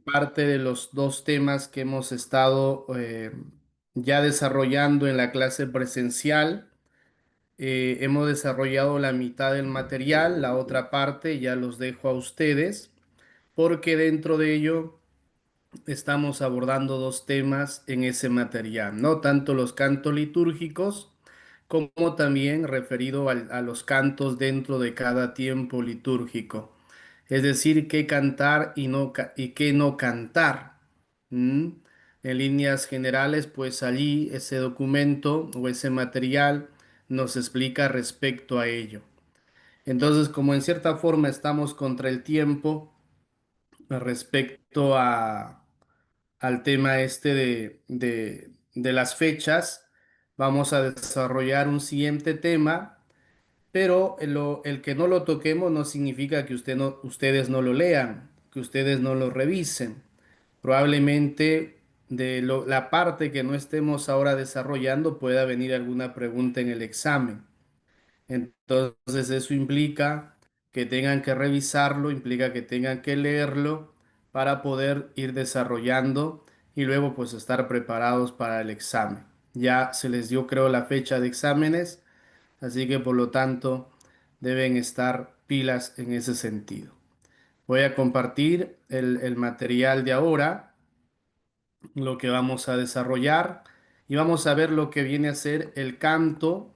parte de los dos temas que hemos estado ya desarrollando en la clase presencial. Hemos desarrollado la mitad del material, la otra parte ya los dejo a ustedes, porque dentro de ello estamos abordando dos temas en ese material, ¿no? Tanto los cantos litúrgicos como también referido a los cantos dentro de cada tiempo litúrgico. Es decir, qué cantar y qué no cantar. ¿Mm? En líneas generales, pues allí ese documento o ese material nos explica respecto a ello. Entonces, como en cierta forma estamos contra el tiempo respecto al tema este de las fechas, vamos a desarrollar un siguiente tema, pero el que no lo toquemos no significa que ustedes no lo lean, que ustedes no lo revisen. Probablemente la parte que no estemos ahora desarrollando pueda venir alguna pregunta en el examen. Entonces eso implica que tengan que revisarlo, implica que tengan que leerlo para poder ir desarrollando y luego pues estar preparados para el examen. Ya se les dio creo la fecha de exámenes, así que por lo tanto deben estar pilas en ese sentido. Voy a compartir el material de ahora, lo que vamos a desarrollar y vamos a ver lo que viene a ser el canto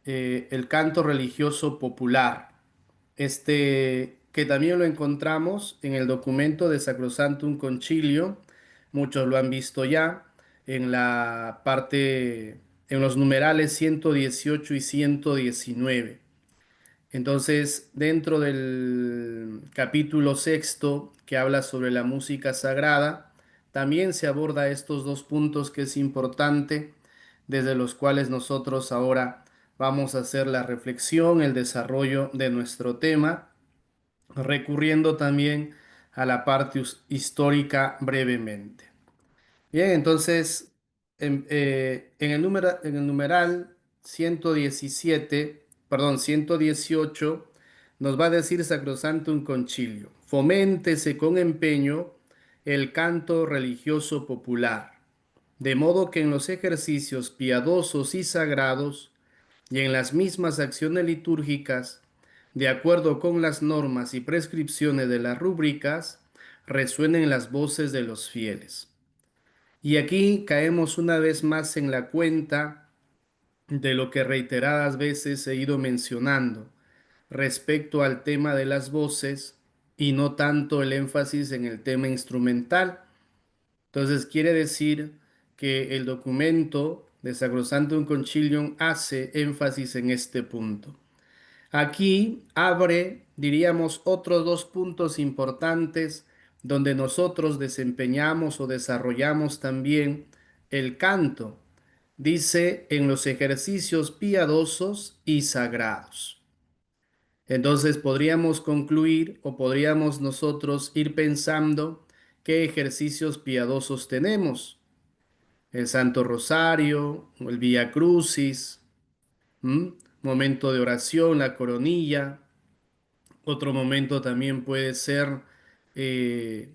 religioso popular. Este que también lo encontramos en el documento de Sacrosanctum Concilio, muchos lo han visto ya en la parte, en los numerales 118 y 119. Entonces, dentro del capítulo sexto que habla sobre la música sagrada, también se aborda estos dos puntos que es importante, desde los cuales nosotros ahora vamos a hacer la reflexión, el desarrollo de nuestro tema, recurriendo también a la parte histórica brevemente. Bien, entonces, en el numeral 117, perdón, 118, nos va a decir Sacrosanctum Concilio: foméntese con empeño el canto religioso popular, de modo que en los ejercicios piadosos y sagrados y en las mismas acciones litúrgicas, de acuerdo con las normas y prescripciones de las rúbricas, resuenen las voces de los fieles. Y aquí caemos una vez más en la cuenta de lo que reiteradas veces he ido mencionando respecto al tema de las voces y no tanto el énfasis en el tema instrumental. Entonces quiere decir que el documento de Sacrosanctum Concilium hace énfasis en este punto. Aquí abre, diríamos, otros dos puntos importantes donde nosotros desempeñamos o desarrollamos también el canto. Dice en los ejercicios piadosos y sagrados. Entonces podríamos concluir o podríamos nosotros ir pensando qué ejercicios piadosos tenemos. El Santo Rosario, el Vía Crucis, ¿m? Momento de oración, la coronilla. Otro momento también puede ser eh,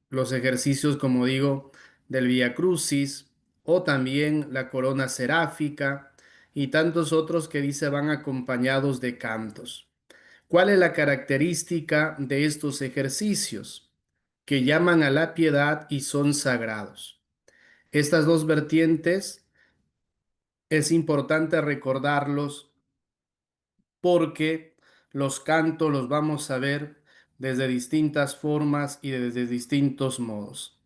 los ejercicios, como digo, del Vía Crucis o también la corona seráfica y tantos otros que dice van acompañados de cantos. ¿Cuál es la característica de estos ejercicios? Que llaman a la piedad y son sagrados. Estas dos vertientes es importante recordarlos porque los cantos los vamos a ver desde distintas formas y desde distintos modos.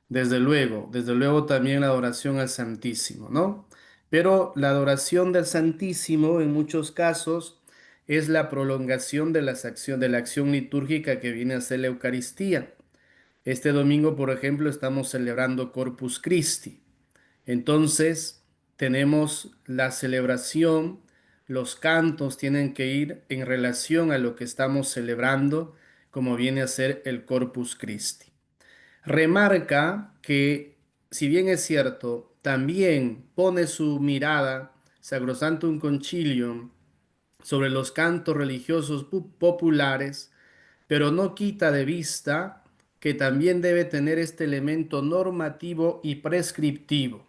Desde luego también la adoración al Santísimo, ¿no? Pero la adoración del Santísimo en muchos casos es la prolongación de de la acción litúrgica que viene a ser la Eucaristía. Este domingo, por ejemplo, estamos celebrando Corpus Christi. Entonces, tenemos la celebración, los cantos tienen que ir en relación a lo que estamos celebrando, como viene a ser el Corpus Christi. Remarca que, si bien es cierto, también pone su mirada, Sacrosanctum Concilium, sobre los cantos religiosos populares, pero no quita de vista que también debe tener este elemento normativo y prescriptivo.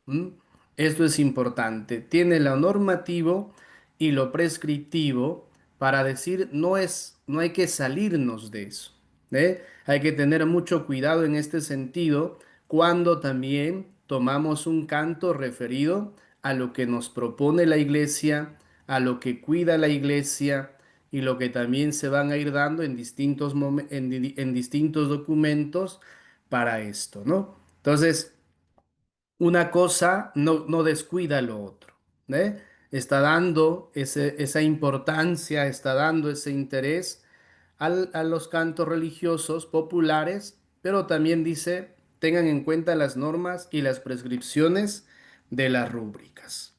¿Mm? Esto es importante. Tiene lo normativo y lo prescriptivo para decir no hay que salirnos de eso. Hay que tener mucho cuidado en este sentido cuando también tomamos un canto referido a lo que nos propone la iglesia, a lo que cuida la iglesia y lo que también se van a ir dando en en distintos documentos para esto, ¿no? Entonces, una cosa no descuida lo otro, ¿eh? Está dando esa importancia, está dando ese interés a los cantos religiosos populares, pero también dice, tengan en cuenta las normas y las prescripciones de las rúbricas.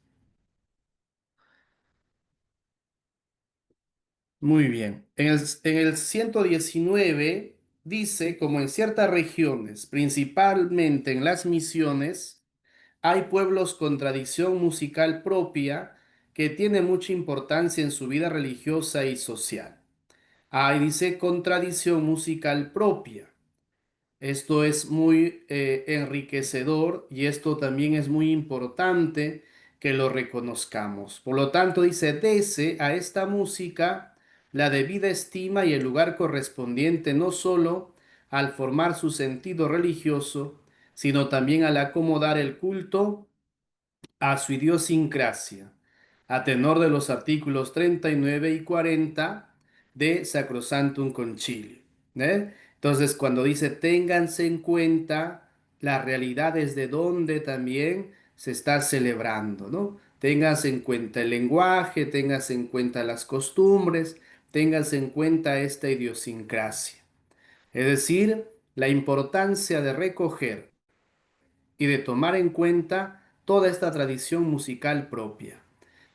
Muy bien. En el 119 dice, como en ciertas regiones, principalmente en las misiones, hay pueblos con tradición musical propia que tiene mucha importancia en su vida religiosa y social. Hay, dice, con tradición musical propia. Esto es muy enriquecedor y esto también es muy importante que lo reconozcamos. Por lo tanto, dice, dese a esta música la debida estima y el lugar correspondiente no solo al formar su sentido religioso, sino también al acomodar el culto a su idiosincrasia, a tenor de los artículos 39 y 40 de Sacrosanctum Concilio. Entonces, cuando dice ténganse en cuenta las realidades de donde también se está celebrando, ¿no? Ténganse en cuenta el lenguaje, ténganse en cuenta las costumbres, ténganse en cuenta esta idiosincrasia. Es decir, la importancia de recoger y de tomar en cuenta toda esta tradición musical propia.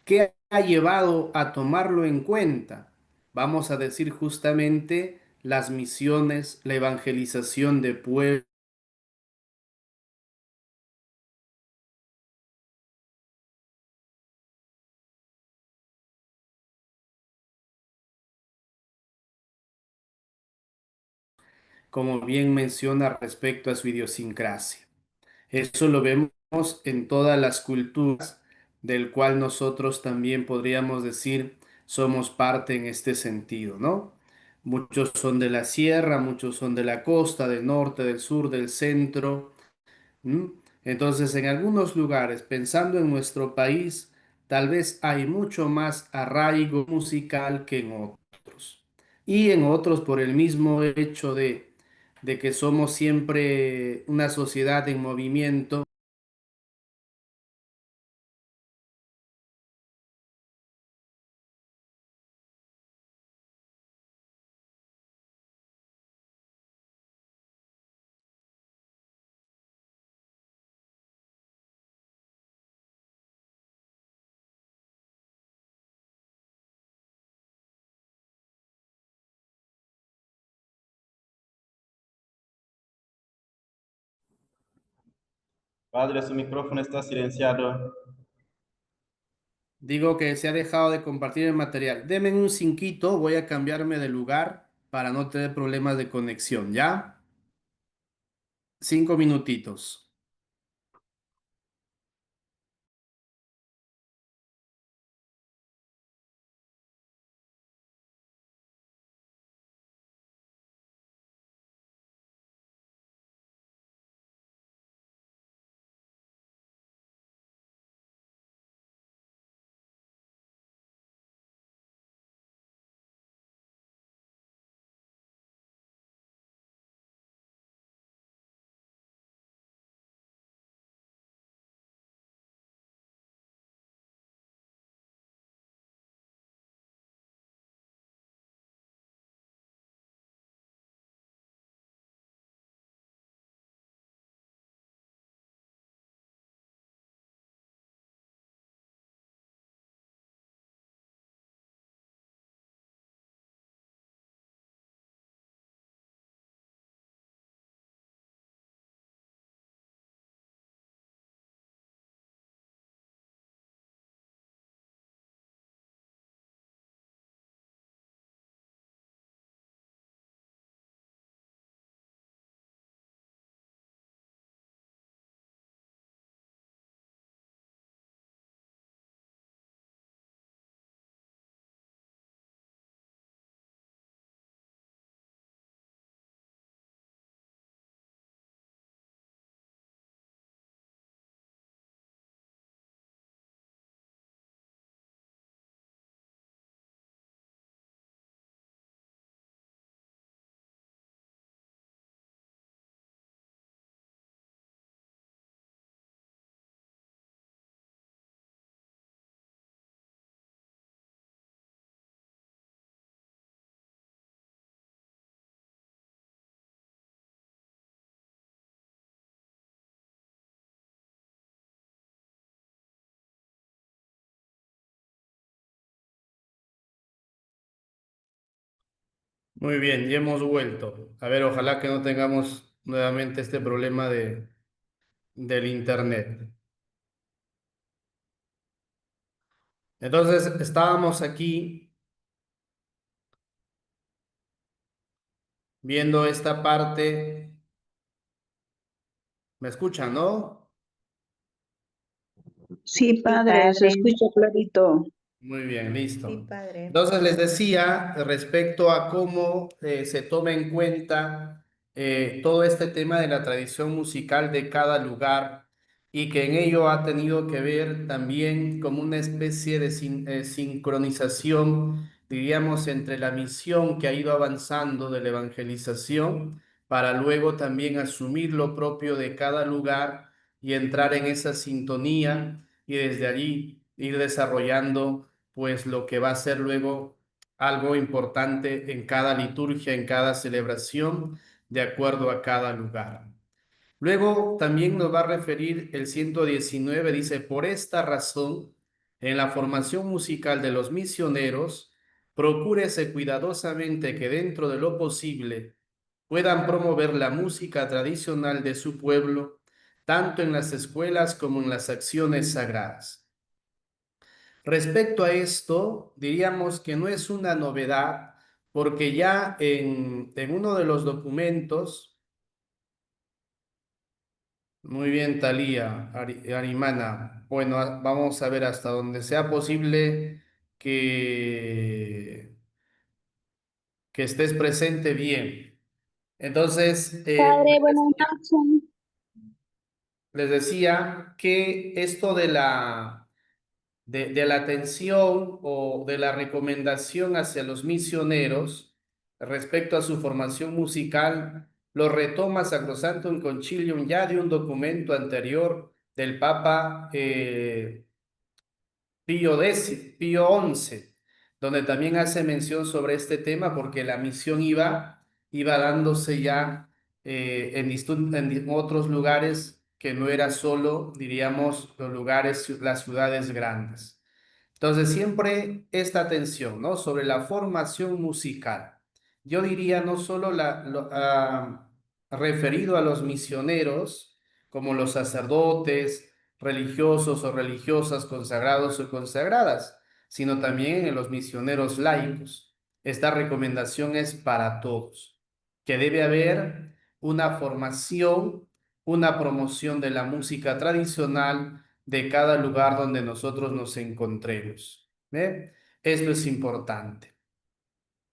¿Qué ha llevado a tomarlo en cuenta? Vamos a decir justamente las misiones, la evangelización de pueblos, como bien menciona respecto a su idiosincrasia. Eso lo vemos en todas las culturas, del cual nosotros también podríamos decir somos parte en este sentido, ¿no? Muchos son de la sierra, muchos son de la costa, del norte, del sur, del centro. ¿Mm? Entonces, en algunos lugares, pensando en nuestro país, tal vez hay mucho más arraigo musical que en otros. Y en otros por el mismo hecho de que somos siempre una sociedad en movimiento. Padre, su micrófono está silenciado. Digo que se ha dejado de compartir el material. Deme un cinquito, voy a cambiarme de lugar para no tener problemas de conexión, ¿ya? 5 minutitos. Muy bien, ya hemos vuelto. A ver, ojalá que no tengamos nuevamente este problema del internet. Entonces, estábamos aquí viendo esta parte. ¿Me escuchan, no? Sí, Sí, padre, se padre. escucha clarito. Muy bien, Sí, listo. padre. Entonces les decía respecto a cómo se toma en cuenta todo este tema de la tradición musical de cada lugar y que en ello ha tenido que ver también como una especie de sincronización, diríamos, entre la misión que ha ido avanzando de la evangelización para luego también asumir lo propio de cada lugar y entrar en esa sintonía y desde allí ir desarrollando pues lo que va a ser luego algo importante en cada liturgia, en cada celebración, de acuerdo a cada lugar. Luego también nos va a referir el 119, dice, por esta razón, en la formación musical de los misioneros, procúrese cuidadosamente que dentro de lo posible puedan promover la música tradicional de su pueblo, tanto en las escuelas como en las acciones sagradas. Respecto a esto, diríamos que no es una novedad, porque ya en uno de los documentos, muy bien, Talía, Arimana, bueno, vamos a ver hasta donde sea posible que, que estés presente bien. Entonces, Padre, buenas noches. les decía que esto de la atención o de la recomendación hacia los misioneros respecto a su formación musical, lo retoma Sacrosanctum Concilium ya de un documento anterior del Papa Pío XI, donde también hace mención sobre este tema porque la misión iba dándose ya en otros lugares que no era solo, diríamos, los lugares, las ciudades grandes. Entonces, siempre esta atención, ¿no? Sobre la formación musical. Yo diría no solo referido a los misioneros, como los sacerdotes, religiosos o religiosas, consagrados o consagradas, sino también en los misioneros laicos. Esta recomendación es para todos, que debe haber una formación, una promoción de la música tradicional de cada lugar donde nosotros nos encontremos. ¿Ve? Esto es importante.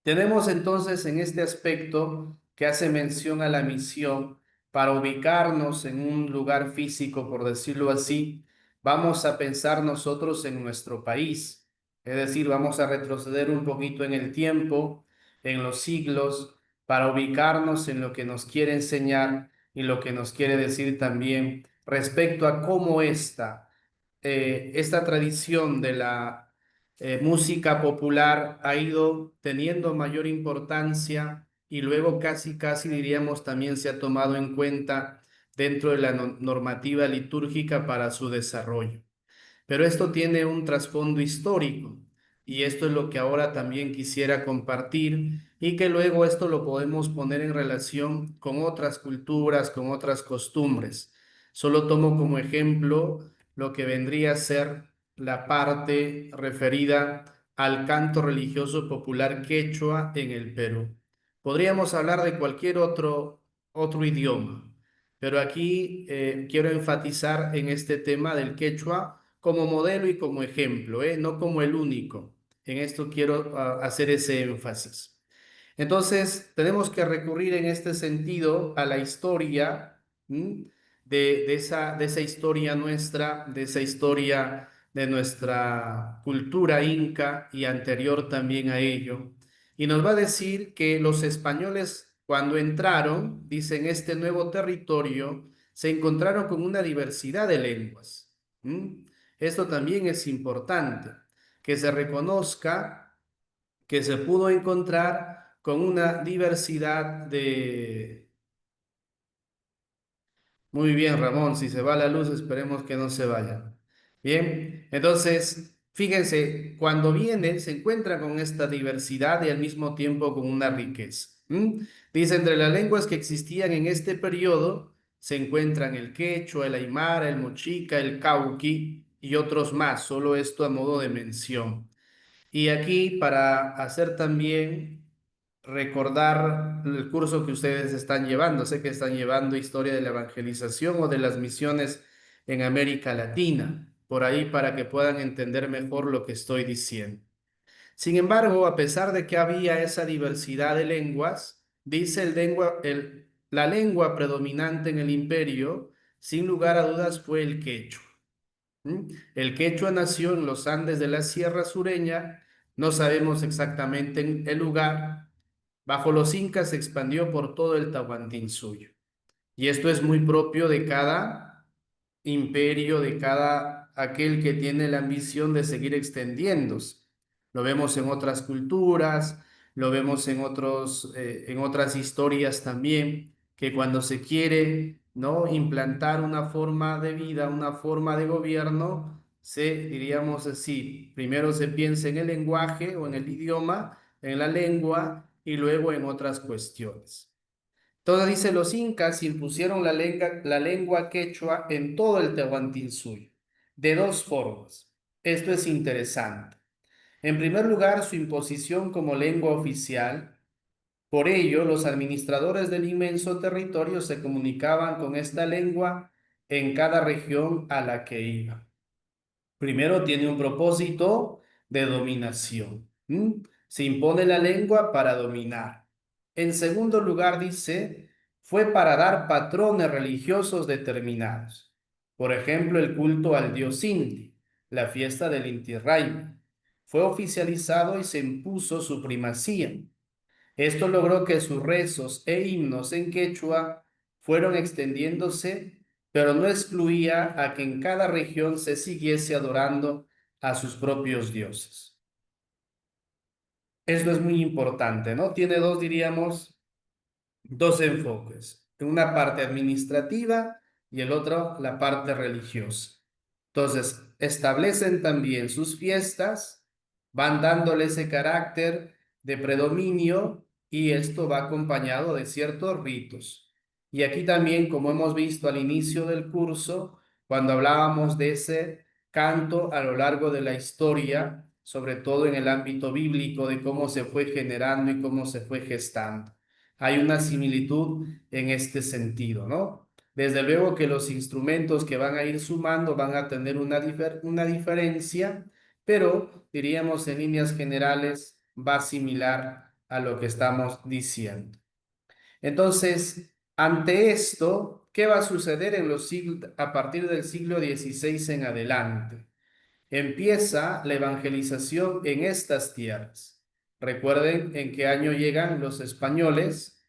Tenemos entonces en este aspecto que hace mención a la misión para ubicarnos en un lugar físico, por decirlo así, vamos a pensar nosotros en nuestro país, es decir, vamos a retroceder un poquito en el tiempo, en los siglos, para ubicarnos en lo que nos quiere enseñar y lo que nos quiere decir también respecto a cómo esta tradición de la música popular ha ido teniendo mayor importancia y luego casi diríamos también se ha tomado en cuenta dentro de la normativa litúrgica para su desarrollo. Pero esto tiene un trasfondo histórico y esto es lo que ahora también quisiera compartir y que luego esto lo podemos poner en relación con otras culturas, con otras costumbres. Solo tomo como ejemplo lo que vendría a ser la parte referida al canto religioso popular quechua en el Perú. Podríamos hablar de cualquier otro idioma, pero aquí quiero enfatizar en este tema del quechua como modelo y como ejemplo, no como el único. En esto quiero hacer ese énfasis. Entonces, tenemos que recurrir en este sentido a la historia, ¿m? de esa historia nuestra, de esa historia de nuestra cultura inca y anterior también a ello. Y nos va a decir que los españoles, cuando entraron, dicen, este nuevo territorio, se encontraron con una diversidad de lenguas. ¿M? Esto también es importante, que se reconozca que se pudo encontrar con una diversidad de... Muy bien, Ramón, si se va la luz, esperemos que no se vaya. Bien, entonces Fíjense, cuando viene se encuentra con esta diversidad y al mismo tiempo con una riqueza. Dice, entre las lenguas que existían en este periodo se encuentran el quechua, el aymara, el mochica, el cauqui y otros más, solo esto a modo de mención. Y aquí para hacer también recordar el curso que ustedes están llevando, sé que están llevando historia de la evangelización o de las misiones en América Latina, por ahí para que puedan entender mejor lo que estoy diciendo. Sin embargo, a pesar de que había esa diversidad de lenguas, dice la lengua predominante en el imperio, sin lugar a dudas, fue el quechua. El quechua nació en los Andes de la Sierra Sureña, no sabemos exactamente el lugar. Bajo los incas se expandió por todo el Tahuantinsuyo. Y esto es muy propio de cada imperio, de cada aquel que tiene la ambición de seguir extendiéndose. Lo vemos en otras culturas, lo vemos en otras historias también, que cuando se quiere, ¿no?, implantar una forma de vida, una forma de gobierno, diríamos así, primero se piensa en el lenguaje o en el idioma, en la lengua y luego en otras cuestiones. Entonces dice, los incas impusieron la lengua quechua en todo el Tahuantinsuyo, de dos formas. Esto es interesante. En primer lugar, su imposición como lengua oficial. Por ello, los administradores del inmenso territorio se comunicaban con esta lengua en cada región a la que iban. Primero tiene un propósito de dominación. Se impone la lengua para dominar. En segundo lugar, dice, fue para dar patrones religiosos determinados. Por ejemplo, el culto al dios Inti, la fiesta del Inti Raymi. Fue oficializado y se impuso su primacía. Esto logró que sus rezos e himnos en quechua fueron extendiéndose, pero no excluía a que en cada región se siguiese adorando a sus propios dioses. Esto es muy importante, ¿no? Tiene dos, diríamos, dos enfoques. Una parte administrativa y el otro la parte religiosa. Entonces, establecen también sus fiestas, van dándole ese carácter de predominio y esto va acompañado de ciertos ritos. Y aquí también, como hemos visto al inicio del curso, cuando hablábamos de ese canto a lo largo de la historia, sobre todo en el ámbito bíblico, de cómo se fue generando y cómo se fue gestando. Hay una similitud en este sentido, ¿no? Desde luego que los instrumentos que van a ir sumando van a tener una diferencia, pero diríamos en líneas generales va similar a lo que estamos diciendo. Entonces, ante esto, ¿qué va a suceder a partir del siglo XVI en adelante? Empieza la evangelización en estas tierras. Recuerden en qué año llegan los españoles.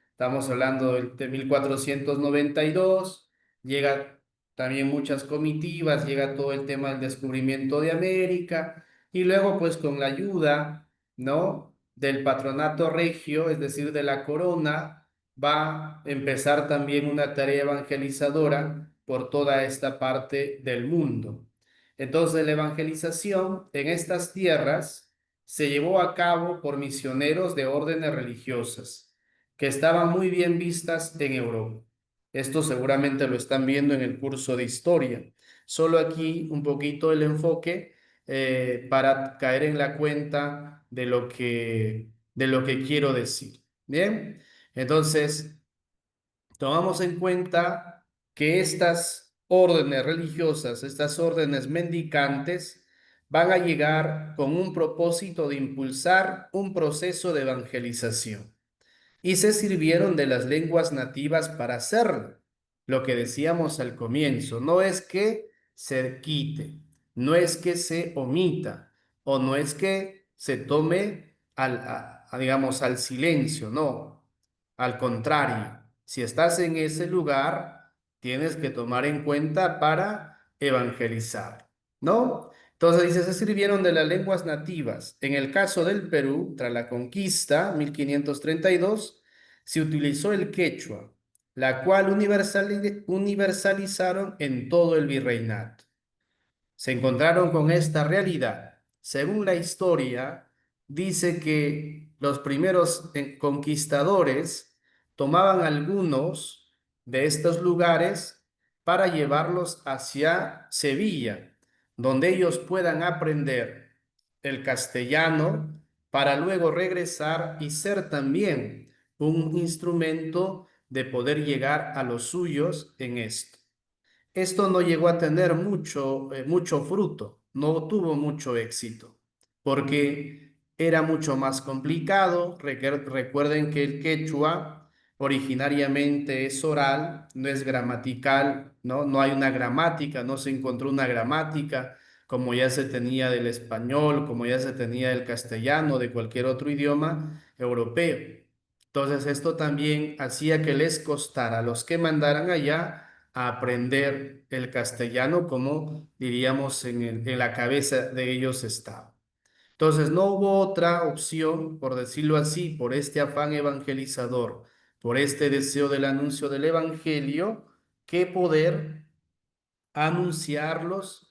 Estamos hablando de 1492. Llega también muchas comitivas, llega todo el tema del descubrimiento de América y luego pues con la ayuda, ¿no?, del patronato regio, es decir, de la corona, va a empezar también una tarea evangelizadora por toda esta parte del mundo. Entonces, la evangelización en estas tierras se llevó a cabo por misioneros de órdenes religiosas que estaban muy bien vistas en Europa. Esto seguramente lo están viendo en el curso de historia. Solo aquí un poquito el enfoque para caer en la cuenta de lo que quiero decir. Bien, entonces tomamos en cuenta que estas órdenes religiosas, estas órdenes mendicantes, van a llegar con un propósito de impulsar un proceso de evangelización y se sirvieron de las lenguas nativas para hacerlo. Lo que decíamos al comienzo, no es que se quite, no es que se omita o no es que se tome digamos, al silencio, no. Al contrario, si estás en ese lugar, tienes que tomar en cuenta para evangelizar, ¿no? Entonces dice, se sirvieron de las lenguas nativas. En el caso del Perú, tras la conquista, 1532, se utilizó el quechua, la cual universalizaron en todo el virreinato. se encontraron con esta realidad. Según la historia, dice que los primeros conquistadores tomaban algunos de estos lugares para llevarlos hacia Sevilla, donde ellos puedan aprender el castellano para luego regresar y ser también un instrumento de poder llegar a los suyos en esto. Esto no llegó a tener mucho fruto, no tuvo mucho éxito, porque era mucho más complicado. Recuerden que el quechua originariamente es oral, no es gramatical, ¿no? No hay una gramática, no se encontró una gramática como ya se tenía del español, como ya se tenía del castellano, de cualquier otro idioma europeo. Entonces esto también hacía que les costara a los que mandaran allá a aprender el castellano como diríamos en la cabeza de ellos estaba. Entonces no hubo otra opción, por decirlo así, por este afán evangelizador, por este deseo del anuncio del evangelio, que poder anunciarlos,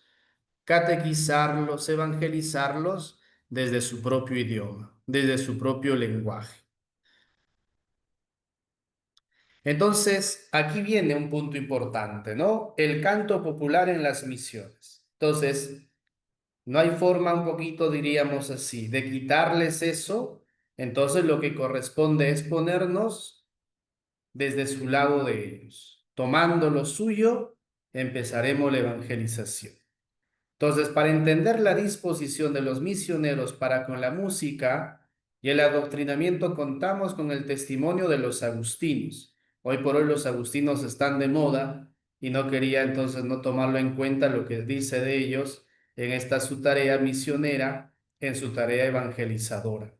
catequizarlos, evangelizarlos desde su propio idioma, desde su propio lenguaje. Entonces, aquí viene un punto importante, ¿no? El canto popular en las misiones. Entonces, no hay forma un poquito, diríamos así, de quitarles eso. Entonces, lo que corresponde es ponernos desde su lado de ellos. Tomando lo suyo, empezaremos la evangelización. Entonces, para entender la disposición de los misioneros para con la música y el adoctrinamiento, contamos con el testimonio de los agustinos. Hoy por hoy los agustinos están de moda y no quería entonces no tomarlo en cuenta lo que dice de ellos en esta su tarea misionera, en su tarea evangelizadora.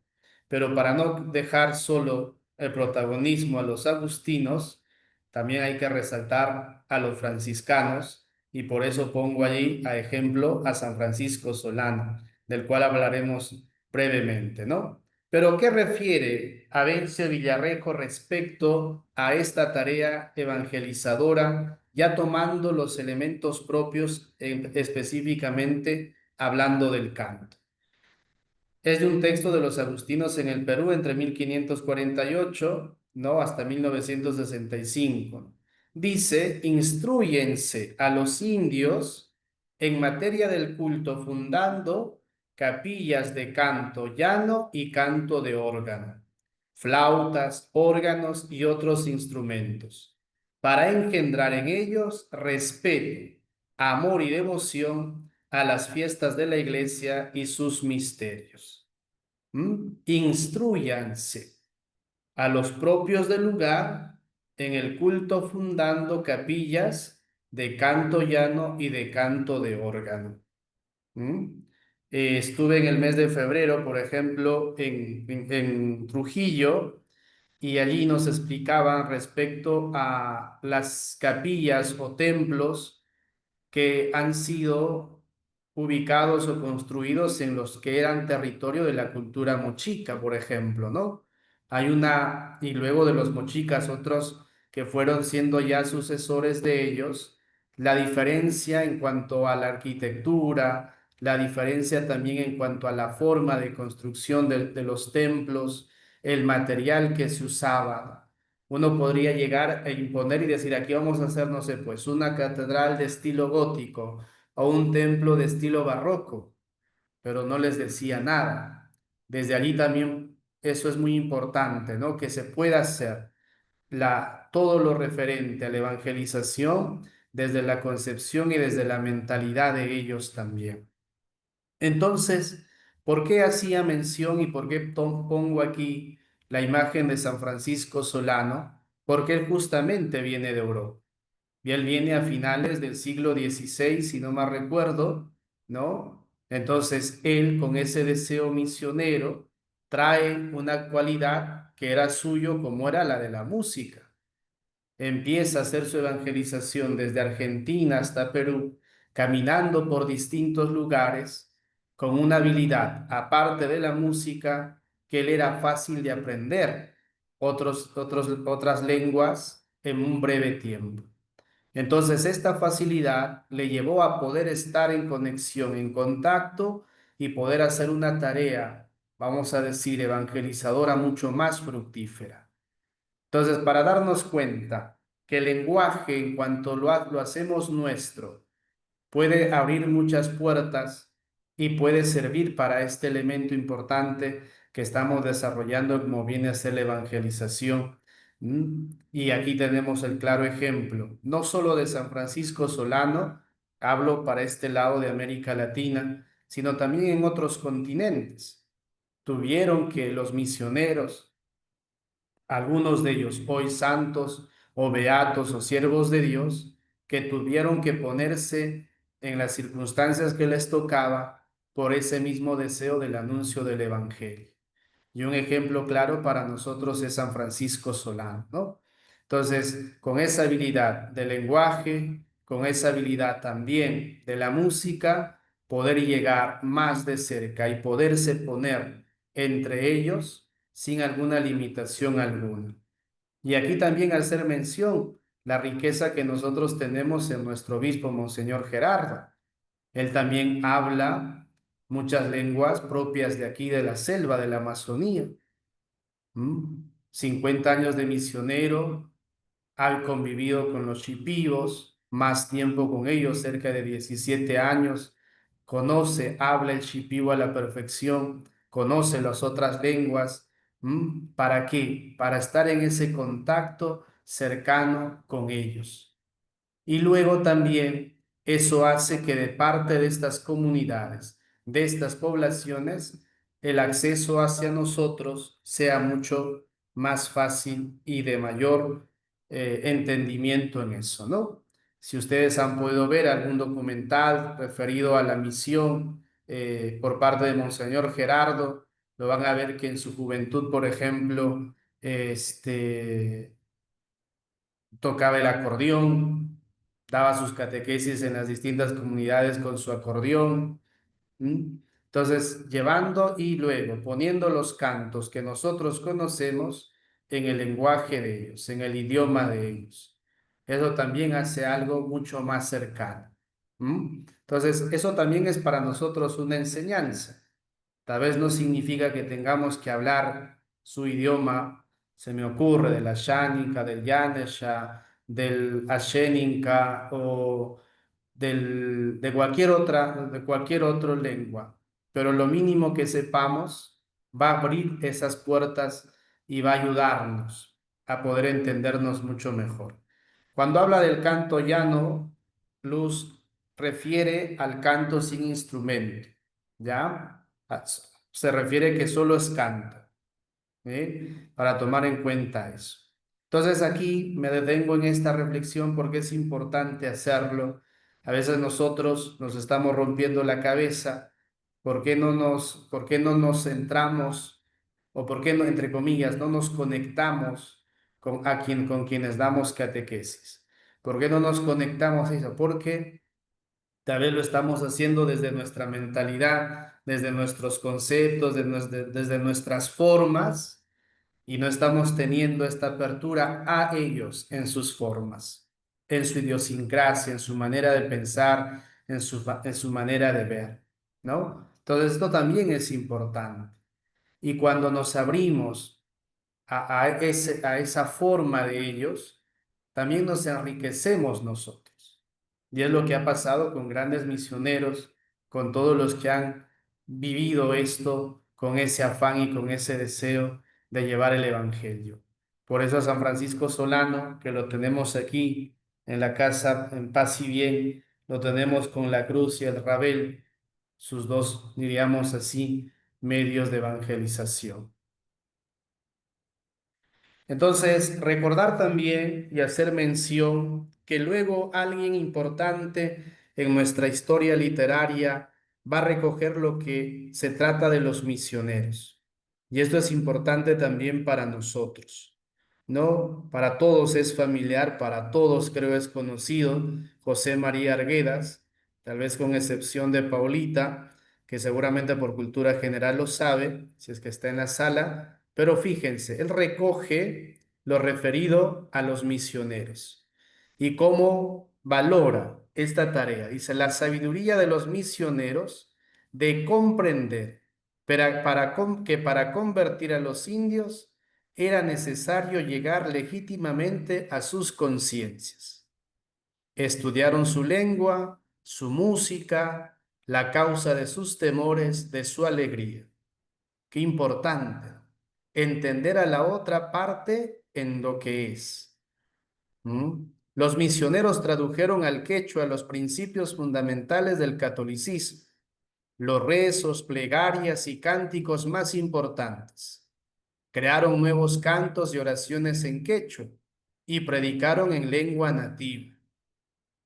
Pero para no dejar solo el protagonismo a los agustinos, también hay que resaltar a los franciscanos y por eso pongo allí a ejemplo a San Francisco Solano, del cual hablaremos brevemente, ¿no? Pero ¿qué refiere Abencio Villarrejo respecto a esta tarea evangelizadora, ya tomando los elementos propios, específicamente hablando del canto? Es de un texto de los agustinos en el Perú entre 1548, ¿no? Hasta 1965. Dice, instruyense a los indios en materia del culto fundando capillas de canto llano y canto de órgano, flautas, órganos y otros instrumentos, para engendrar en ellos respeto, amor y devoción a las fiestas de la iglesia y sus misterios. Instruyanse a los propios del lugar en el culto fundando capillas de canto llano y de canto de órgano. Estuve en el mes de febrero, por ejemplo, en Trujillo, y allí nos explicaban respecto a las capillas o templos que han sido ubicados o construidos en los que eran territorio de la cultura mochica, por ejemplo, ¿no? Hay una, y luego de los mochicas, otros que fueron siendo ya sucesores de ellos, la diferencia en cuanto a la arquitectura, la diferencia también en cuanto a la forma de construcción de los templos, el material que se usaba. Uno podría llegar a imponer y decir, aquí vamos a hacer, no sé, pues una catedral de estilo gótico o un templo de estilo barroco, pero no les decía nada. Desde allí también eso es muy importante, ¿no? Que se pueda hacer todo lo referente a la evangelización desde la concepción y desde la mentalidad de ellos también. Entonces, ¿por qué hacía mención y por qué pongo aquí la imagen de San Francisco Solano? Porque él justamente viene de Europa. Y él viene a finales del siglo XVI, si no mal recuerdo, ¿no? Entonces, él con ese deseo misionero trae una cualidad que era suyo como era la de la música. Empieza a hacer su evangelización desde Argentina hasta Perú, caminando por distintos lugares con una habilidad, aparte de la música, que él era fácil de aprender otras lenguas en un breve tiempo. Entonces, esta facilidad le llevó a poder estar en conexión, en contacto y poder hacer una tarea, vamos a decir, evangelizadora mucho más fructífera. Entonces, para darnos cuenta que el lenguaje, en cuanto lo hacemos nuestro, puede abrir muchas puertas y puede servir para este elemento importante que estamos desarrollando, como viene a ser la evangelización. Y aquí tenemos el claro ejemplo, no solo de San Francisco Solano, hablo para este lado de América Latina, sino también en otros continentes. Tuvieron que los misioneros, algunos de ellos hoy santos o beatos o siervos de Dios, que tuvieron que ponerse en las circunstancias que les tocaba por ese mismo deseo del anuncio del Evangelio. Y un ejemplo claro para nosotros es San Francisco Solano, ¿no? Entonces, con esa habilidad del lenguaje, con esa habilidad también de la música, poder llegar más de cerca y poderse poner entre ellos sin alguna limitación alguna. Y aquí también hacer mención la riqueza que nosotros tenemos en nuestro obispo, Monseñor Gerardo. Él también habla muchas lenguas propias de aquí de la selva, de la Amazonía. 50 años de misionero, ha convivido con los chipíos, más tiempo con ellos, cerca de 17 años, conoce, habla el chipío a la perfección, conoce las otras lenguas. ¿Para qué? Para estar en ese contacto cercano con ellos. Y luego también eso hace que de parte de estas comunidades, de estas poblaciones, el acceso hacia nosotros sea mucho más fácil y de mayor entendimiento en eso, ¿no? Si ustedes han podido ver algún documental referido a la misión por parte de Monseñor Gerardo, lo van a ver que en su juventud, por ejemplo, tocaba el acordeón, daba sus catequesis en las distintas comunidades con su acordeón. ¿Mm? Entonces, llevando y luego poniendo los cantos que nosotros conocemos en el lenguaje de ellos, en el idioma de ellos. Eso también hace algo mucho más cercano. Entonces, eso también es para nosotros una enseñanza. Tal vez no significa que tengamos que hablar su idioma, se me ocurre, del Asháninka, del Yanesha, del Ashéninka o de cualquier otra lengua. Pero lo mínimo que sepamos va a abrir esas puertas y va a ayudarnos a poder entendernos mucho mejor. Cuando habla del canto llano, Luz refiere al canto sin instrumento, ¿ya? Se refiere que solo es canto, para tomar en cuenta eso. Entonces aquí me detengo en esta reflexión porque es importante hacerlo. A veces nosotros nos estamos rompiendo la cabeza. Por qué no nos centramos o por qué no, entre comillas, no nos conectamos con quienes damos catequesis? ¿Por qué no nos conectamos a eso? Porque tal vez lo estamos haciendo desde nuestra mentalidad, desde nuestros conceptos, desde nuestras formas y no estamos teniendo esta apertura a ellos en sus formas, en su idiosincrasia, en su manera de pensar, en su manera de ver, ¿no? Entonces esto también es importante. Y cuando nos abrimos a esa forma de ellos, también nos enriquecemos nosotros. Y es lo que ha pasado con grandes misioneros, con todos los que han vivido esto con ese afán y con ese deseo de llevar el Evangelio. Por eso a San Francisco Solano, que lo tenemos aquí en la casa en paz y bien, lo tenemos con la cruz y el rabel, sus dos, diríamos así, medios de evangelización. Entonces, recordar también y hacer mención que luego alguien importante en nuestra historia literaria va a recoger lo que se trata de los misioneros. Y esto es importante también para nosotros, ¿no? Para todos es familiar, para todos creo es conocido José María Arguedas, tal vez con excepción de Paulita, que seguramente por cultura general lo sabe, si es que está en la sala, pero fíjense, él recoge lo referido a los misioneros. y cómo valora esta tarea. Dice, la sabiduría de los misioneros de comprender que para convertir a los indios era necesario llegar legítimamente a sus conciencias. Estudiaron su lengua, su música, la causa de sus temores, de su alegría. Qué importante entender a la otra parte en lo que es. ¿Mm? Los misioneros tradujeron al quechua los principios fundamentales del catolicismo, los rezos, plegarias y cánticos más importantes. Crearon nuevos cantos y oraciones en quechua y predicaron en lengua nativa.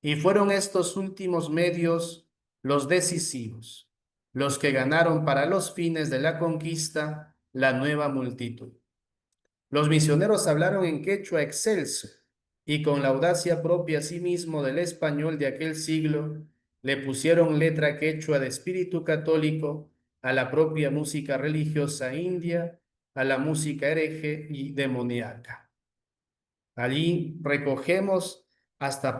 Y fueron estos últimos medios los decisivos, los que ganaron para los fines de la conquista la nueva multitud. Los misioneros hablaron en quechua excelso y con la audacia propia asimismo del español de aquel siglo, le pusieron letra quechua de espíritu católico a la propia música religiosa india, a la música hereje y demoníaca. Allí recogemos, hasta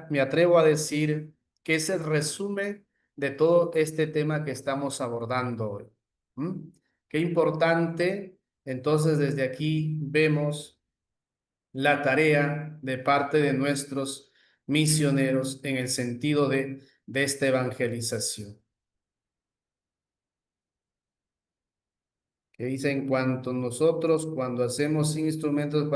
me atrevo a decir, que es el resumen de todo este tema que estamos abordando hoy. ¿Mm? Qué importante, entonces desde aquí vemos la tarea de parte de nuestros misioneros en el sentido de esta evangelización. Que dice, en cuanto nosotros, cuando hacemos instrumentos,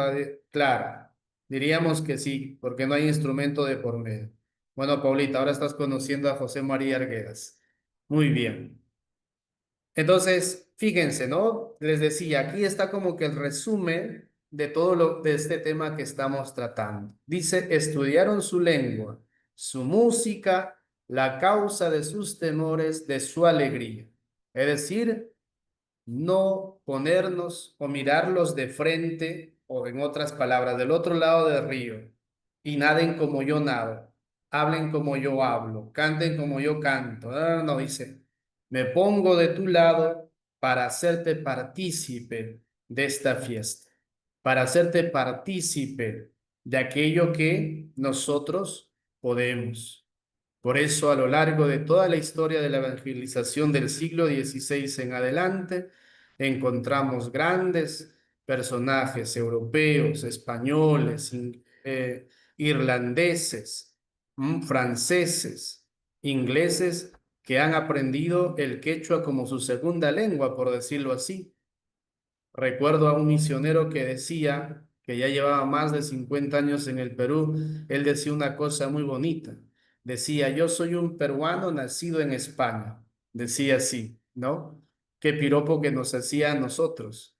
claro, diríamos que sí, porque no hay instrumento de por medio. Bueno, Paulita, ahora estás conociendo a José María Arguedas. Muy bien. Entonces, fíjense, ¿no? Les decía, aquí está como que el resumen de de este tema que estamos tratando. Dice, estudiaron su lengua, su música, la causa de sus temores, de su alegría. Es decir, no ponernos o mirarlos de frente, o en otras palabras, del otro lado del río, y naden como yo nado, hablen como yo hablo, canten como yo canto. No, no, no, dice, me pongo de tu lado para hacerte partícipe de esta fiesta, para hacerte partícipe de aquello que nosotros podemos. Por eso, a lo largo de toda la historia de la evangelización del siglo XVI en adelante, encontramos grandes personajes europeos, españoles, irlandeses, franceses, ingleses, que han aprendido el quechua como su segunda lengua, por decirlo así. Recuerdo a un misionero que decía, que ya llevaba más de 50 años en el Perú, él decía una cosa muy bonita. Decía, yo soy un peruano nacido en España. Decía así, ¿no? Qué piropo que nos hacía a nosotros.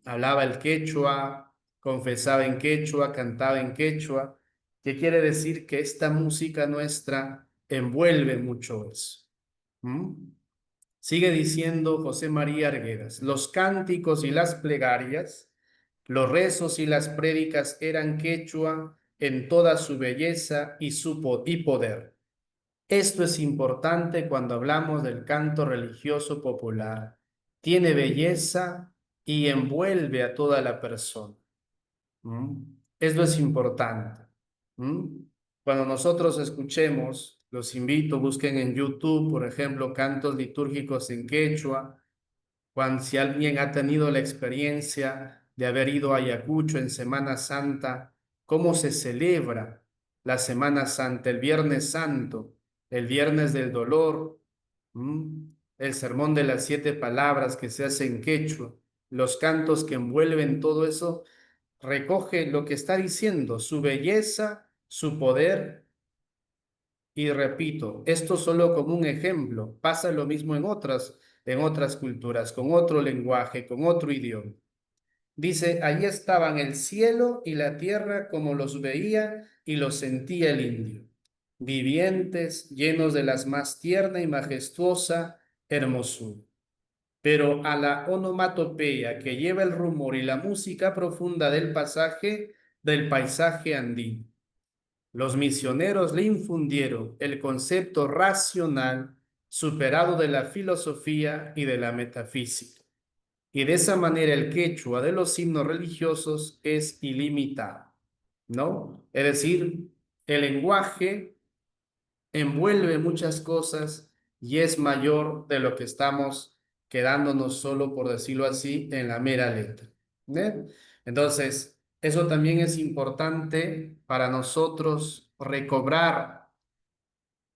Hablaba el quechua, confesaba en quechua, cantaba en quechua. ¿Qué quiere decir? Que esta música nuestra envuelve mucho eso. ¿Mm? Sigue diciendo José María Arguedas, los cánticos y las plegarias, los rezos y las prédicas eran quechua en toda su belleza y poder. Esto es importante cuando hablamos del canto religioso popular. Tiene belleza y envuelve a toda la persona. ¿Mm? Esto es importante. ¿Mm? Cuando nosotros escuchemos, los invito, busquen en YouTube, por ejemplo, cantos litúrgicos en quechua. Cuando si alguien ha tenido la experiencia de haber ido a Ayacucho en Semana Santa, cómo se celebra la Semana Santa, el Viernes Santo, el Viernes del Dolor, el Sermón de las 7 Palabras que se hace en quechua, los cantos que envuelven todo eso, recoge lo que está diciendo, su belleza, su poder. Y repito, esto solo como un ejemplo, pasa lo mismo en otras culturas, con otro lenguaje, con otro idioma. Dice, allí estaban el cielo y la tierra como los veía y los sentía el indio, vivientes, llenos de la más tierna y majestuosa hermosura. Pero a la onomatopeya que lleva el rumor y la música profunda del paisaje andino. Los misioneros le infundieron el concepto racional superado de la filosofía y de la metafísica. Y de esa manera el quechua de los himnos religiosos es ilimitado. ¿no? Es decir, el lenguaje envuelve muchas cosas y es mayor de lo que estamos quedándonos solo, por decirlo así, en la mera letra. ¿Ve? Entonces, eso también es importante para nosotros recobrar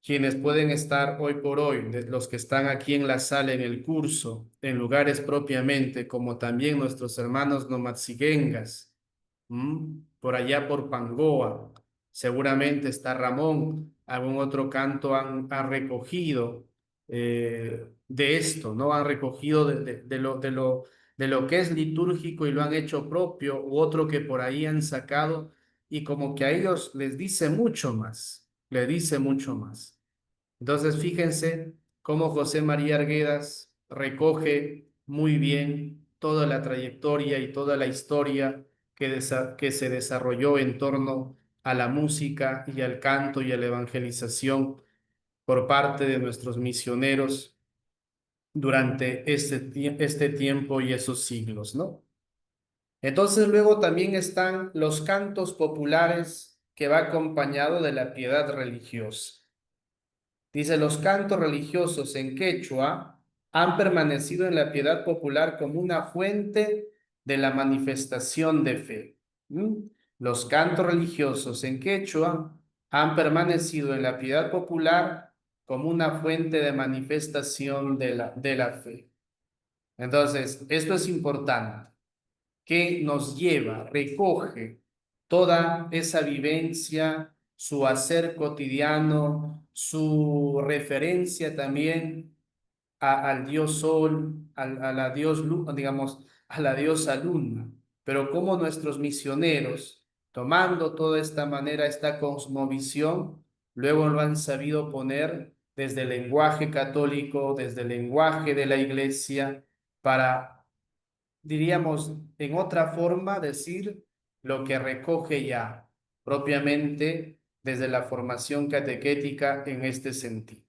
quienes pueden estar hoy por hoy, de los que están aquí en la sala, en el curso, en lugares propiamente, como también nuestros hermanos nomadsiguengas, por allá por Pangoa, seguramente está Ramón, algún otro canto han recogido de esto, ¿no? Han recogido de lo que es litúrgico y lo han hecho propio, u otro que por ahí han sacado y como que a ellos les dice mucho más, le dice mucho más. Entonces, fíjense cómo José María Arguedas recoge muy bien toda la trayectoria y toda la historia que se desarrolló en torno a la música y al canto y a la evangelización por parte de nuestros misioneros durante este tiempo y esos siglos, ¿no? Entonces, luego también están los cantos populares que va acompañado de la piedad religiosa. Dice, los cantos religiosos en quechua han permanecido en la piedad popular como una fuente de la manifestación de fe. ¿Mm? Los cantos religiosos en quechua han permanecido en la piedad popular como una fuente de manifestación de la fe. Entonces, esto es importante, que nos lleva, recoge toda esa vivencia, su hacer cotidiano, su referencia también al dios sol, a la dios luz, digamos, a la diosa luna, pero como nuestros misioneros, tomando toda esta manera, esta cosmovisión, luego lo han sabido poner desde el lenguaje católico, desde el lenguaje de la iglesia, para diríamos, en otra forma, decir lo que recoge ya propiamente desde la formación catequética en este sentido.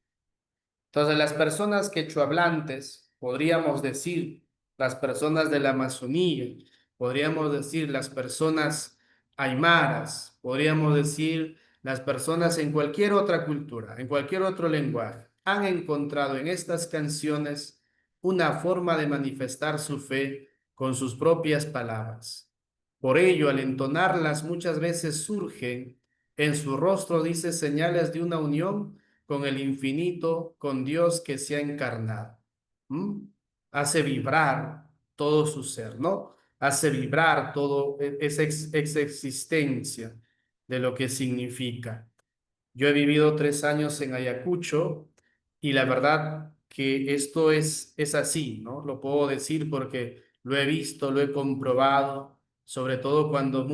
Entonces, las personas quechohablantes, podríamos decir, las personas de la Amazonía, podríamos decir las personas aymaras, podríamos decir las personas en cualquier otra cultura, en cualquier otro lenguaje, han encontrado en estas canciones una forma de manifestar su fe con sus propias palabras. Por ello, al entonarlas, muchas veces surgen en su rostro, dice, señales de una unión con el infinito, con Dios que se ha encarnado. ¿Mm? Hace vibrar todo su ser, ¿no? Hace vibrar todo esa existencia de lo que significa. Yo he vivido 3 años en Ayacucho y la verdad que esto es así, ¿no? Lo puedo decir porque lo he visto, lo he comprobado, sobre todo cuando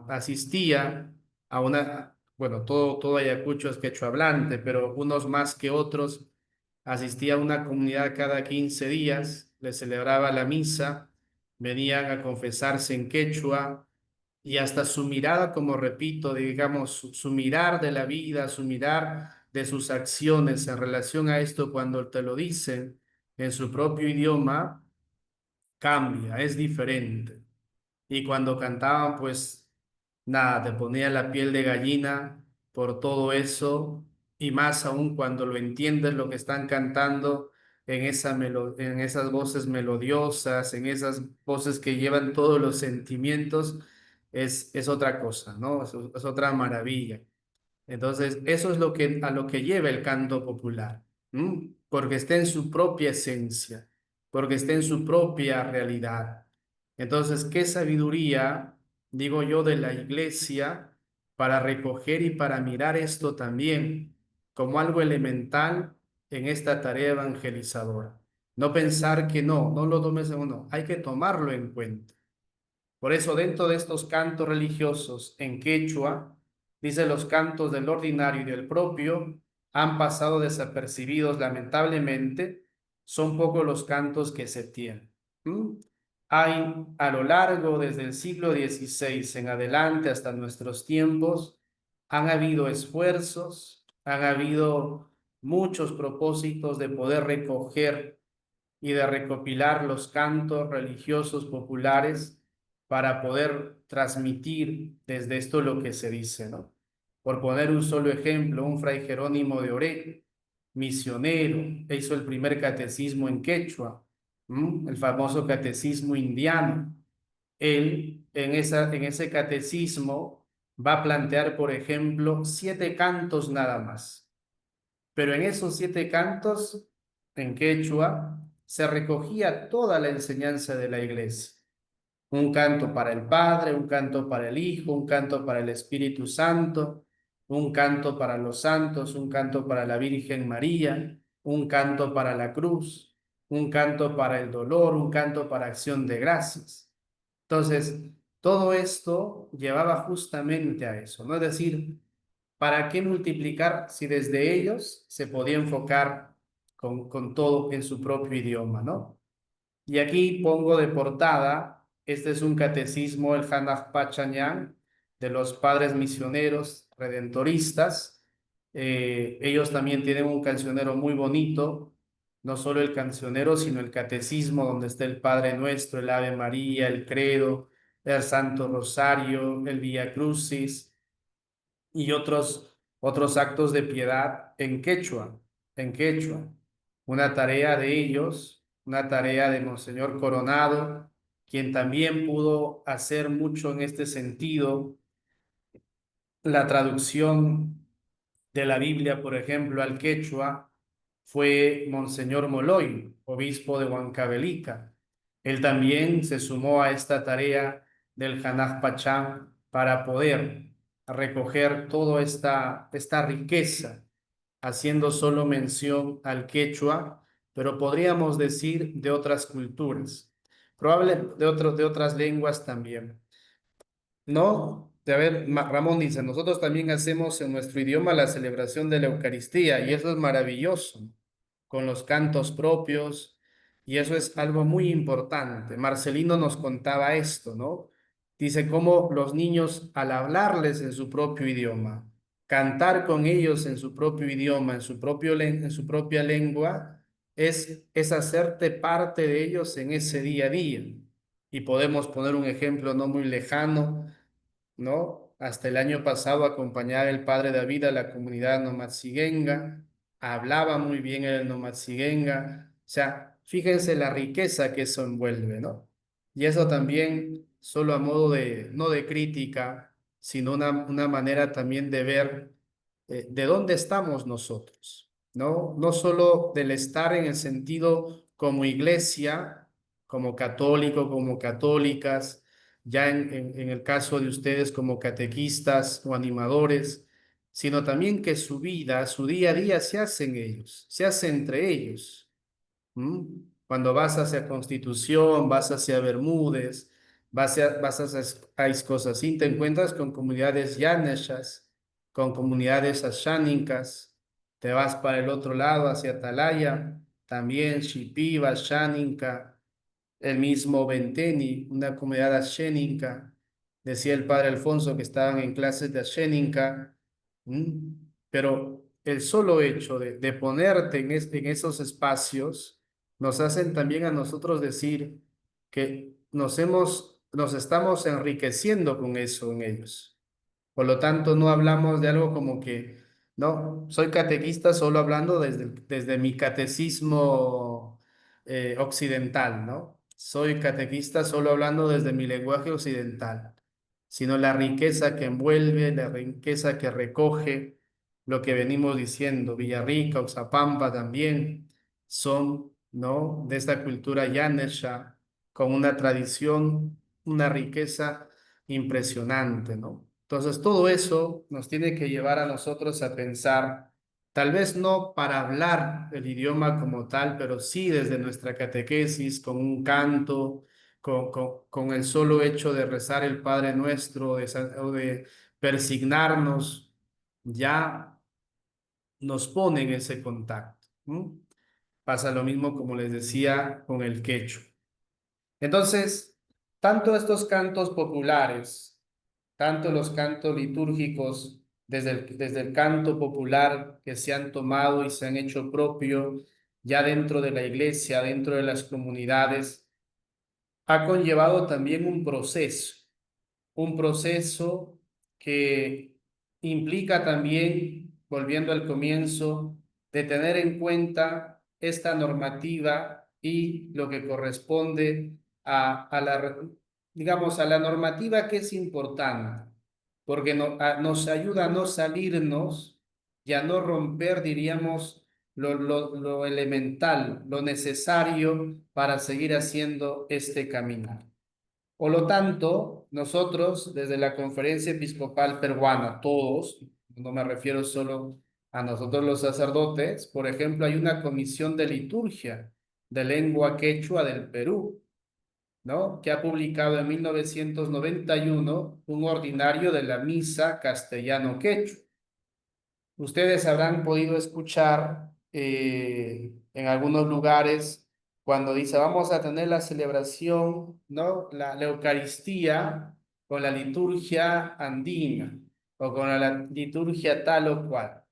asistía a una, bueno, todo Ayacucho es quechua hablante, pero unos más que otros, asistía a una comunidad cada 15 días, les celebraba la misa, venían a confesarse en quechua y hasta su mirada, como repito, digamos, su mirar de la vida, su mirar de sus acciones en relación a esto, cuando te lo dicen en su propio idioma, cambia, es diferente. Y cuando cantaban, pues nada, te ponía la piel de gallina por todo eso, y más aún cuando lo entiendes lo que están cantando en esas voces melodiosas, en esas voces que llevan todos los sentimientos, es otra cosa, ¿no? Es otra maravilla. Entonces, eso es a lo que lleva el canto popular, ¿m? Porque está en su propia esencia, porque está en su propia realidad. Entonces, qué sabiduría, digo yo, de la iglesia para recoger y para mirar esto también como algo elemental en esta tarea evangelizadora. No pensar que no lo tomes en uno, hay que tomarlo en cuenta. Por eso, dentro de estos cantos religiosos en quechua, dice los cantos del ordinario y del propio, han pasado desapercibidos lamentablemente, son pocos los cantos que se tienen. ¿Mm? Hay a lo largo, desde el siglo XVI en adelante hasta nuestros tiempos, han habido esfuerzos, han habido muchos propósitos de poder recoger y de recopilar los cantos religiosos populares para poder transmitir desde esto lo que se dice, ¿no? Por poner un solo ejemplo, un fray Jerónimo de Oré, misionero, hizo el primer catecismo en quechua, el famoso catecismo indiano. Él en ese catecismo va a plantear, por ejemplo, 7 cantos nada más. Pero en esos 7 cantos, en quechua, se recogía toda la enseñanza de la iglesia. Un canto para el Padre, un canto para el Hijo, un canto para el Espíritu Santo, un canto para los santos, un canto para la Virgen María, un canto para la cruz, un canto para el dolor, un canto para acción de gracias. Entonces, todo esto llevaba justamente a eso, ¿no? Es decir, ¿para qué multiplicar si desde ellos se podía enfocar con todo en su propio idioma, ¿no? Y aquí pongo de portada, este es un catecismo, el Hanaj Pachanyán, de los padres misioneros redentoristas. Ellos también tienen un cancionero muy bonito, no solo el cancionero, sino el catecismo, donde está el Padre Nuestro, el Ave María, el Credo, el Santo Rosario, el Vía Crucis y otros actos de piedad en quechua. Una tarea de ellos, una tarea de Monseñor Coronado, quien también pudo hacer mucho en este sentido, la traducción de la Biblia, por ejemplo, al quechua, fue Monseñor Moloy, obispo de Huancavelica. Él también se sumó a esta tarea del Hanaj Pachán para poder recoger toda esta riqueza, haciendo solo mención al quechua, pero podríamos decir de otras culturas, probable de otras lenguas también. No, a ver, Ramón dice, nosotros también hacemos en nuestro idioma la celebración de la Eucaristía y eso es maravilloso, con los cantos propios y eso es algo muy importante. Marcelino nos contaba esto, ¿no? Dice cómo los niños al hablarles en su propio idioma, cantar con ellos en su propio idioma, en su propia lengua, es hacerte parte de ellos en ese día a día. Y podemos poner un ejemplo no muy lejano, ¿no? Hasta el año pasado acompañaba el padre David a la comunidad nomadsiguenga, hablaba muy bien el nomadsiguenga, o sea, fíjense la riqueza que eso envuelve, ¿no? Y eso también, solo a modo de, no de crítica, sino una manera también de ver de dónde estamos nosotros, ¿no? No solo del estar en el sentido como iglesia, como católico, como católicas, ya en el caso de ustedes como catequistas o animadores, sino también que su vida, su día a día se hace en ellos, se hace entre ellos. ¿Mm? Cuando vas hacia Constitución, vas hacia Bermúdez, vas hacia Iscosasín, te encuentras con comunidades yaneshas, con comunidades ashánicas, te vas para el otro lado, hacia Atalaya, también Shipiba, Shaninka, el mismo Benteni, una comunidad ashénica. Decía el padre Alfonso que estaban en clases de ashénica, pero el solo hecho de ponerte en esos espacios nos hacen también a nosotros decir que nos estamos enriqueciendo con eso en ellos. Por lo tanto, no hablamos de algo como que, no, soy catequista solo hablando desde mi catecismo occidental, ¿no? Soy catequista solo hablando desde mi lenguaje occidental, sino la riqueza que envuelve, la riqueza que recoge lo que venimos diciendo, Villarrica, Oxapampa también son, ¿no? De esta cultura yanesha, con una tradición, una riqueza impresionante, ¿no? Entonces, todo eso nos tiene que llevar a nosotros a pensar, tal vez no para hablar el idioma como tal, pero sí desde nuestra catequesis, con un canto, con el solo hecho de rezar el Padre Nuestro o de persignarnos, ya nos pone en ese contacto. Pasa lo mismo, como les decía, con el quechua. Entonces, tanto estos cantos populares, tanto los cantos litúrgicos, desde el canto popular que se han tomado y se han hecho propio ya dentro de la iglesia, dentro de las comunidades, ha conllevado también un proceso que implica también, volviendo al comienzo, de tener en cuenta esta normativa y lo que corresponde digamos, a la normativa que es importante, porque nos ayuda a no salirnos y a no romper, diríamos, lo elemental, lo necesario para seguir haciendo este camino. Por lo tanto, nosotros desde la Conferencia Episcopal Peruana, todos, no me refiero solo a nosotros los sacerdotes, por ejemplo, hay una comisión de liturgia de lengua quechua del Perú, ¿no? Que ha publicado en 1991 un ordinario de la misa castellano quechua. Ustedes habrán podido escuchar en algunos lugares cuando dice vamos a tener la celebración, ¿no? La Eucaristía con la liturgia andina o con la liturgia tal o cual.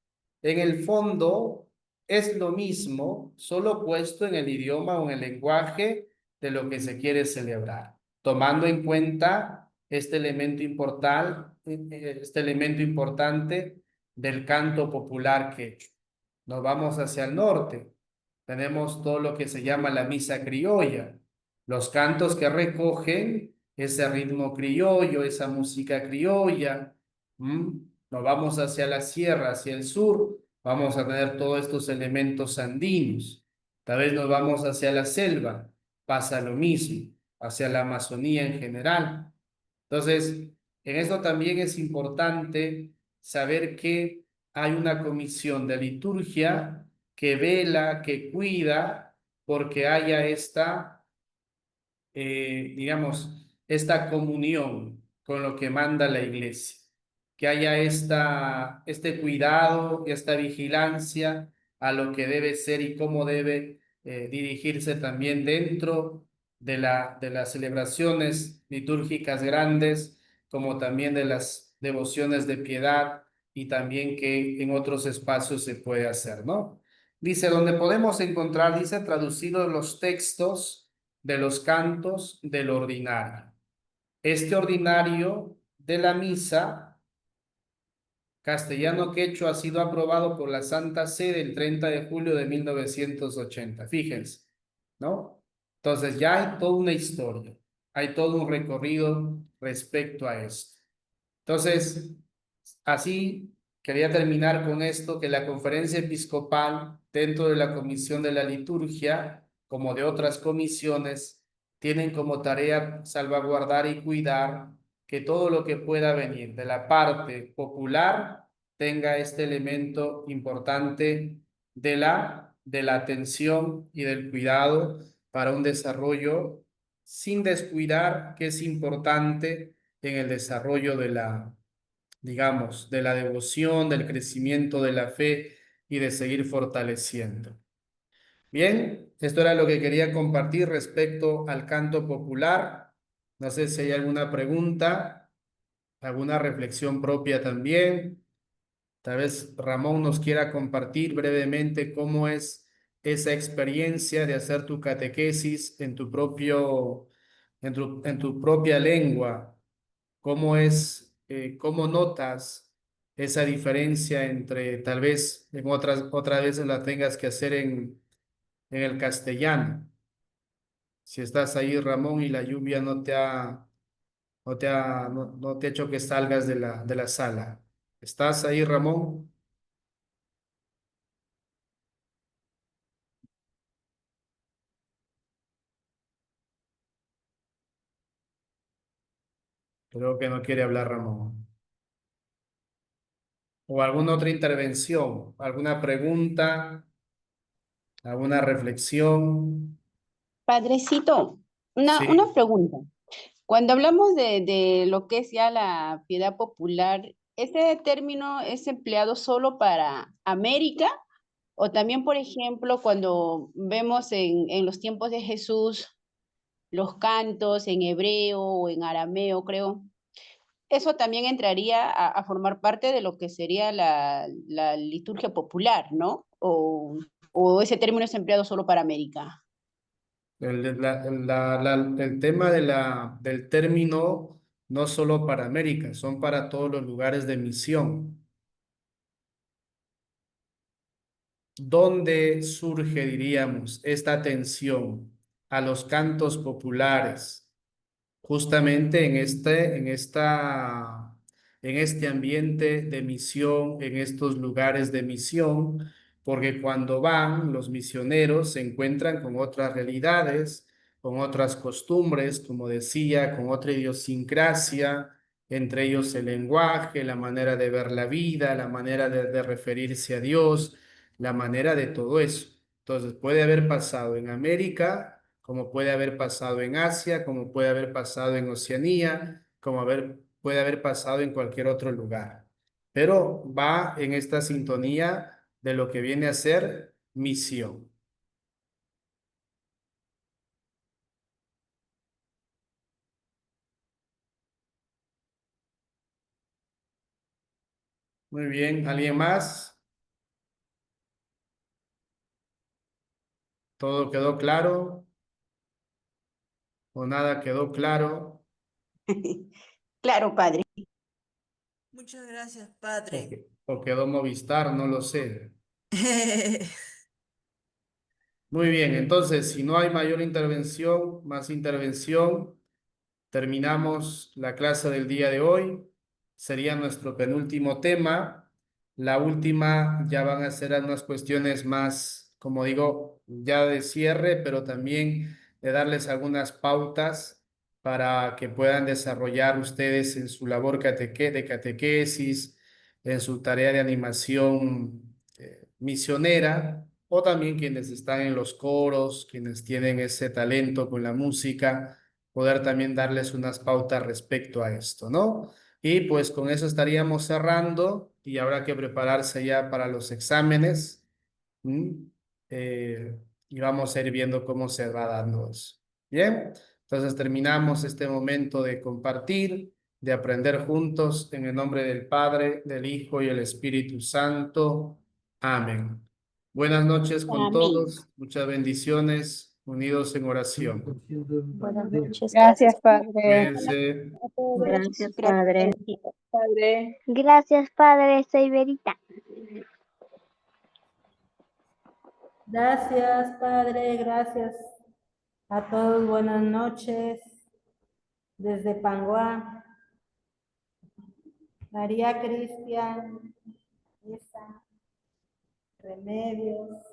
En el fondo es lo mismo, solo puesto en el idioma o en el lenguaje de lo que se quiere celebrar, tomando en cuenta este elemento importante del canto popular quechua. Nos vamos hacia el norte. Tenemos todo lo que se llama la misa criolla, los cantos que recogen ese ritmo criollo, esa música criolla. Nos vamos hacia la sierra, hacia el sur, vamos a tener todos estos elementos andinos. Tal vez nos vamos hacia la selva, pasa lo mismo, hacia la Amazonía en general. Entonces, en esto también es importante saber que hay una comisión de liturgia que vela, que cuida, porque haya digamos, esta comunión con lo que manda la iglesia, que haya este cuidado y esta vigilancia a lo que debe ser y cómo debe dirigirse también dentro de las celebraciones litúrgicas grandes, como también de las devociones de piedad y también que en otros espacios se puede hacer, ¿no? Dice, donde podemos encontrar, dice, traducidos los textos de los cantos del ordinario. Este ordinario de la misa castellano quechua ha sido aprobado por la Santa Sede el 30 de julio de 1980. Fíjense, ¿no? Entonces ya hay toda una historia, hay todo un recorrido respecto a esto. Entonces, así quería terminar con esto, que la conferencia episcopal, dentro de la comisión de la liturgia, como de otras comisiones, tienen como tarea salvaguardar y cuidar que todo lo que pueda venir de la parte popular tenga este elemento importante de la atención y del cuidado para un desarrollo sin descuidar que es importante en el desarrollo de digamos, de la devoción, del crecimiento de la fe y de seguir fortaleciendo. Bien, esto era lo que quería compartir respecto al canto popular. No sé si hay alguna pregunta, alguna reflexión propia también. Tal vez Ramón nos quiera compartir brevemente cómo es esa experiencia de hacer tu catequesis en en tu propia lengua. ¿Cómo cómo notas esa diferencia entre tal vez en otras veces la tengas que hacer en el castellano? Si estás ahí, Ramón, y la lluvia no te ha hecho que salgas de de la sala. ¿Estás ahí, Ramón? Creo que no quiere hablar Ramón. ¿O alguna otra intervención? ¿Alguna pregunta? ¿Alguna reflexión? Padrecito, una Sí. pregunta. Cuando hablamos de lo que es ya la piedad popular, ¿ese término es empleado solo para América? O también, por ejemplo, cuando vemos en los tiempos de Jesús los cantos en hebreo o en arameo, creo, eso también entraría a formar parte de lo que sería la liturgia popular, ¿no? O ese término es empleado solo para América. El tema del término no solo para América, son para todos los lugares de misión. ¿Dónde surge, diríamos, esta atención a los cantos populares? Justamente en este ambiente de misión, en estos lugares de misión, porque cuando van los misioneros se encuentran con otras realidades, con otras costumbres, como decía, con otra idiosincrasia, entre ellos el lenguaje, la manera de ver la vida, la manera de referirse a Dios, la manera de todo eso. Entonces puede haber pasado en América, como puede haber pasado en Asia, como puede haber pasado en Oceanía, puede haber pasado en cualquier otro lugar. Pero va en esta sintonía de lo que viene a ser misión. Muy bien, ¿alguien más? ¿Todo quedó claro o nada quedó claro? Claro, padre. Muchas gracias, ¿O, padre. o quedó Movistar? No lo sé. Muy bien, entonces, si no hay mayor intervención, más intervención, terminamos la clase del día de hoy. Sería nuestro penúltimo tema. La última ya van a ser unas cuestiones más, como digo, ya de cierre, pero también de darles algunas pautas para que puedan desarrollar ustedes en su labor de catequesis, en su tarea de animación misionera, o también quienes están en los coros, quienes tienen ese talento con la música, poder también darles unas pautas respecto a esto, ¿no? Y pues con eso estaríamos cerrando y habrá que prepararse ya para los exámenes. ¿M? Eh, y vamos a ir viendo cómo se va dando eso. Bien, entonces terminamos este momento de compartir, de aprender juntos en el nombre del Padre, del Hijo y el Espíritu Santo. Amén. Buenas noches con Amén. todos, muchas bendiciones, unidos en oración. Buenas noches. Gracias, Padre. Cuídense. A todos. Gracias, Gracias, Padre. Padre. Gracias, Padre, soy Verita. Gracias, Padre. Gracias a todos. Buenas noches. Desde Panguá. María Cristian. Isa. Remedios.